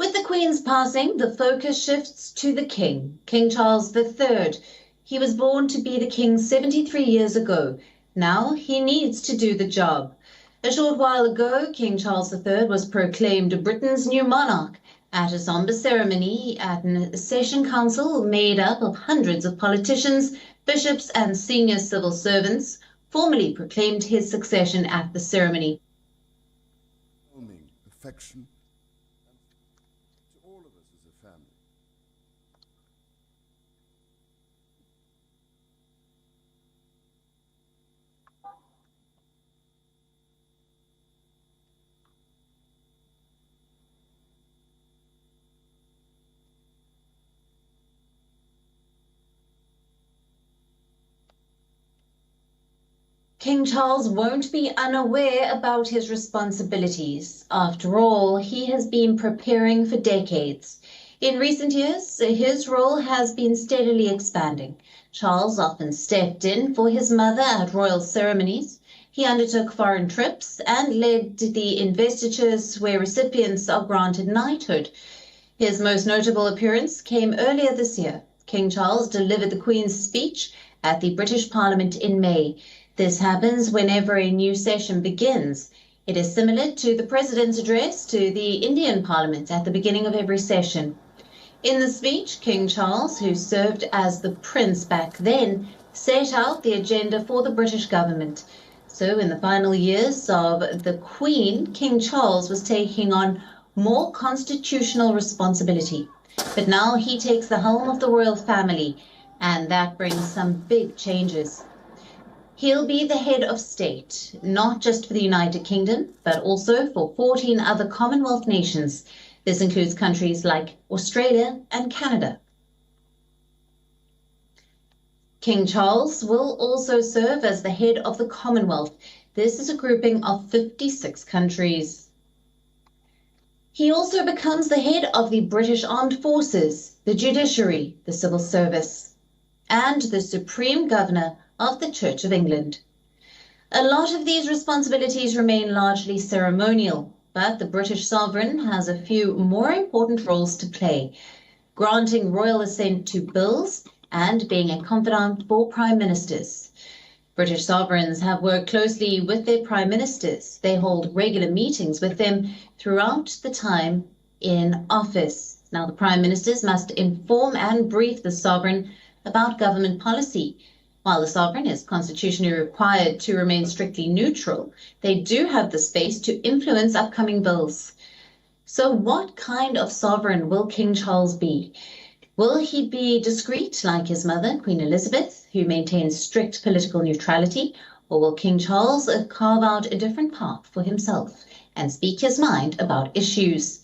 With the Queen's passing, the focus shifts to the King, King Charles III. He was born to be the King 73 years ago. Now he needs to do the job. A short while ago, King Charles III was proclaimed Britain's new monarch at a sombre ceremony at a session council made up of hundreds of politicians, bishops and senior civil servants. Formally proclaimed his succession at the ceremony. Affection to all of us as a family. King Charles won't be unaware about his responsibilities. After all, he has been preparing for decades. In recent years, his role has been steadily expanding. Charles often stepped in for his mother at royal ceremonies. He undertook foreign trips and led the investitures where recipients are granted knighthood. His most notable appearance came earlier this year. King Charles delivered the Queen's speech at the British Parliament in May. This happens whenever a new session begins. It is similar to the President's address to the Indian Parliament at the beginning of every session. In the speech, King Charles, who served as the Prince back then, set out the agenda for the British government. So in the final years of the Queen, King Charles was taking on more constitutional responsibility. But now he takes the helm of the royal family, and that brings some big changes. He'll be the head of state, not just for the United Kingdom, but also for 14 other Commonwealth nations. This includes countries like Australia and Canada. King Charles will also serve as the head of the Commonwealth. This is a grouping of 56 countries. He also becomes the head of the British Armed Forces, the judiciary, the civil service, and the Supreme Governor of the Church of England. A lot of these responsibilities remain largely ceremonial, but the British sovereign has a few more important roles to play, granting royal assent to bills and being a confidant for prime ministers. British sovereigns have worked closely with their prime ministers. They hold regular meetings with them throughout the time in office. Now, the prime ministers must inform and brief the sovereign about government policy. While the sovereign is constitutionally required to remain strictly neutral, they do have the space to influence upcoming bills. So what kind of sovereign will King Charles be? Will he be discreet like his mother, Queen Elizabeth, who maintains strict political neutrality, or will King Charles carve out a different path for himself and speak his mind about issues?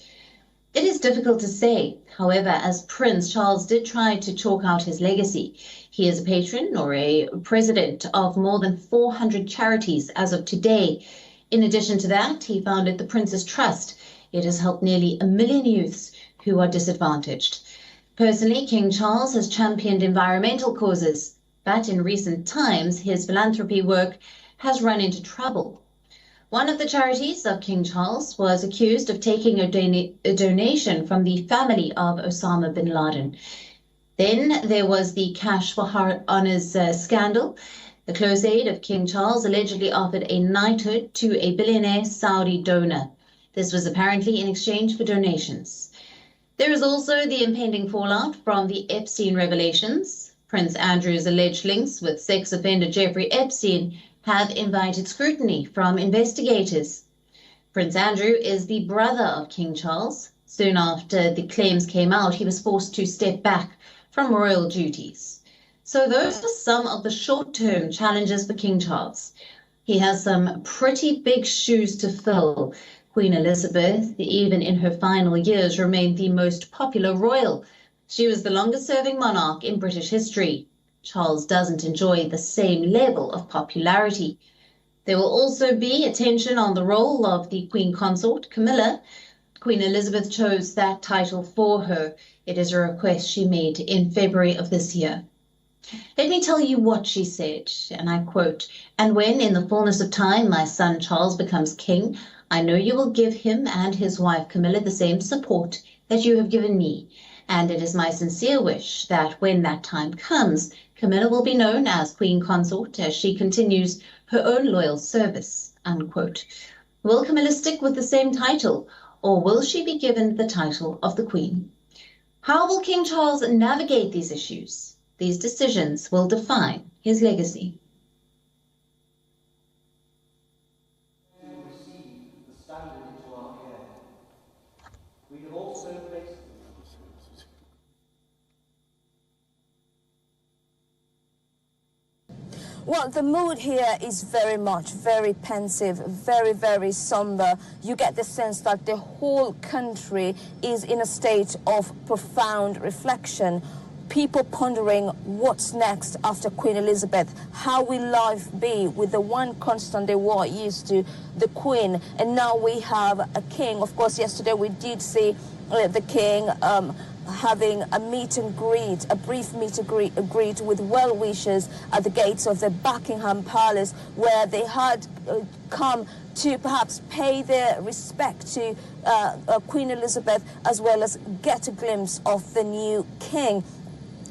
It is difficult to say. However, as Prince, Charles did try to chalk out his legacy. He is a patron or a president of more than 400 charities as of today. In addition to that, he founded the Prince's Trust. It has helped nearly 1 million youths who are disadvantaged. Personally, King Charles has championed environmental causes, but in recent times, his philanthropy work has run into trouble. One of the charities of King Charles was accused of taking a donation from the family of Osama bin Laden. Then there was the Cash for Honours scandal. The close aide of King Charles allegedly offered a knighthood to a billionaire Saudi donor. This was apparently in exchange for donations. There is also the impending fallout from the Epstein revelations. Prince Andrew's alleged links with sex offender Jeffrey Epstein have invited scrutiny from investigators. Prince Andrew is the brother of King Charles. Soon after the claims came out, he was forced to step back from royal duties. So those are some of the short-term challenges for King Charles. He has some pretty big shoes to fill. Queen Elizabeth, even in her final years, remained the most popular royal. She was the longest-serving monarch in British history. Charles doesn't enjoy the same level of popularity. There will also be attention on the role of the Queen Consort, Camilla. Queen Elizabeth chose that title for her. It is a request she made in February of this year. Let me tell you what she said, and I quote, "And when in the fullness of time my son Charles becomes king, I know you will give him and his wife Camilla the same support that you have given me, and it is my sincere wish that when that time comes, Camilla will be known as Queen Consort as she continues her own loyal service." Unquote. Will Camilla stick with the same title, or will she be given the title of the Queen? How will King Charles navigate these issues? These decisions will define his legacy. Receive the standard into our care. We have also placed Well, the mood here is very pensive, very somber. You get the sense that the whole country is in a state of profound reflection. People pondering what's next after Queen Elizabeth. How will life be with the one constant they were used to, the Queen? And now we have a king. Of course, yesterday we did see the king having a meet and greet, a brief meet and greet with well-wishers at the gates of the Buckingham Palace, where they had come to perhaps pay their respect to Queen Elizabeth, as well as get a glimpse of the new king.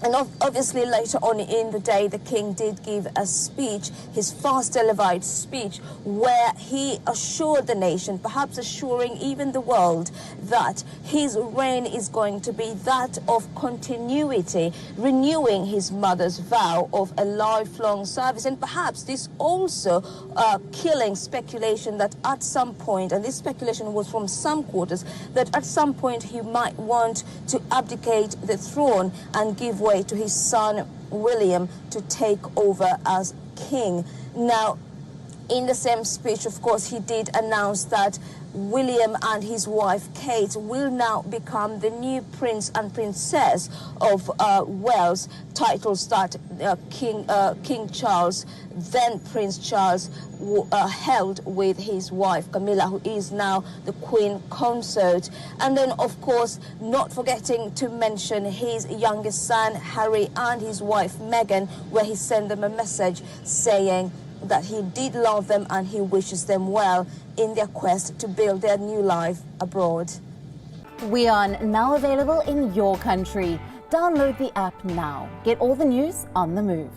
And obviously later on in the day, the king did give a speech, his first televised speech, where he assured the nation, perhaps assuring even the world, that his reign is going to be that of continuity, renewing his mother's vow of a lifelong service. And perhaps this also killing speculation that at some point, and this speculation was from some quarters, that at some point he might want to abdicate the throne and give way to his son William to take over as king. Now, in the same speech, of course, he did announce that William and his wife Kate will now become the new prince and princess of Wales, titles that King Charles, then Prince Charles, held with his wife Camilla, who is now the Queen Consort. And then, of course, not forgetting to mention his youngest son Harry and his wife Meghan, where he sent them a message saying that he did love them and he wishes them well in their quest to build their new life abroad. WION, now available in your country. Download the app now. Get all the news on the move.